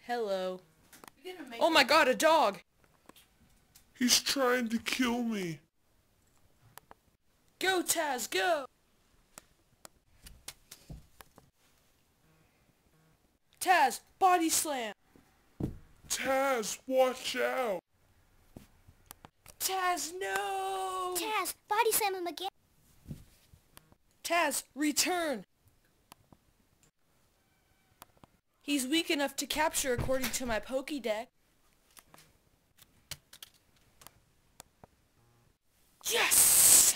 Hello. Oh my god, a dog! He's trying to kill me. Go, Taz, go! Taz, body slam! Taz, watch out! Taz, no! Taz, body slam him again. Taz, return! He's weak enough to capture according to my Pokédex. Yes!